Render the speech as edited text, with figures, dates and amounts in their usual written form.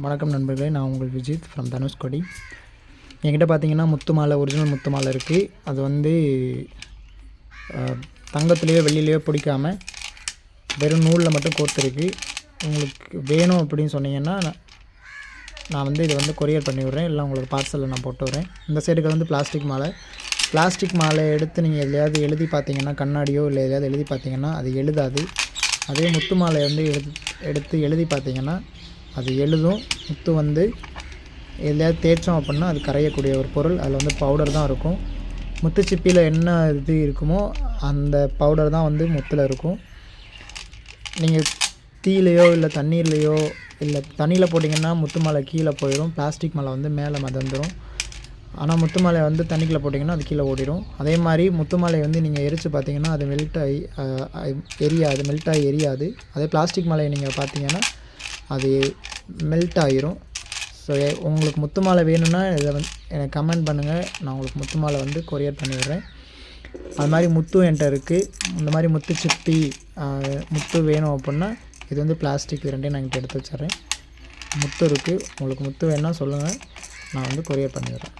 வணக்கம் நண்பர்களே, நான் உங்கள் விஜித் ஃப்ரம் தனுஷ்கோடி. என்கிட்ட பார்த்தீங்கன்னா முத்து மாலை, ஒரிஜினல் முத்து மாலை இருக்குது. அது வந்து தங்கத்துலேயோ வெள்ளிலேயோ பிடிக்காமல் வெறும் நூலில் மட்டும் கோர்த்துருக்கு. உங்களுக்கு வேணும் அப்படின்னு சொன்னீங்கன்னா நான் வந்து இதை வந்து கொரியர் பண்ணி விட்றேன், இல்லை உங்களுக்கு பார்சலில் நான் போட்டு விட்றேன். இந்த சைடுக்கு வந்து பிளாஸ்டிக் மாலை எடுத்து நீங்கள் எதையாவது எழுதி பார்த்தீங்கன்னா, கண்ணாடியோ இல்லை எதையாவது எழுதி பார்த்தீங்கன்னா அது எழுதாது. அதே முத்து மாலை வந்து எடுத்து எழுதி பார்த்தீங்கன்னா அது எழுதும். முத்து வந்து எதுலையாவது தேய்ச்சோம் அப்படின்னா அது கரையக்கூடிய ஒரு பொருள். அதில் வந்து பவுடர் தான் இருக்கும். முத்து சிப்பியில் என்ன இது இருக்குமோ அந்த பவுடர் தான் வந்து முத்தில் இருக்கும். நீங்கள் தீயிலையோ இல்லை தண்ணீர்லேயோ இல்லை தண்ணியில் போட்டிங்கன்னா முத்து மாலை கீழே போயிடும், பிளாஸ்டிக் மாலை வந்து மேலே மிதந்துடும். ஆனால் முத்து மாலை வந்து தண்ணிக்குள்ளே போட்டிங்கன்னா அது கீழே ஓடிடும். அதே மாதிரி முத்து மாலை வந்து நீங்கள் எரித்து பார்த்தீங்கன்னா அது மெல்ட் ஆகி எரியாது. அதே பிளாஸ்டிக் மாலையை நீங்கள் பார்த்தீங்கன்னா அது மெல்ட் ஆகிரும். ஸோ உங்களுக்கு முத்து மாலை வேணும்னா இதை வந்து எனக்கு கமெண்ட் பண்ணுங்கள், நான் உங்களுக்கு முத்து மாலை வந்து கொரியர் பண்ணி விடுறேன். அது மாதிரி முத்து என்கிட்ட இருக்குது. இந்த மாதிரி முத்து சிப்பி முத்து வேணும் அப்படின்னா இது வந்து பிளாஸ்டிக், ரெண்டையும் நான் என்கிட்ட எடுத்து வச்சிட்றேன். முத்து இருக்குது. உங்களுக்கு முத்து வேணுன்னா சொல்லுங்கள், நான் வந்து கொரியர் பண்ணி விடுறேன்.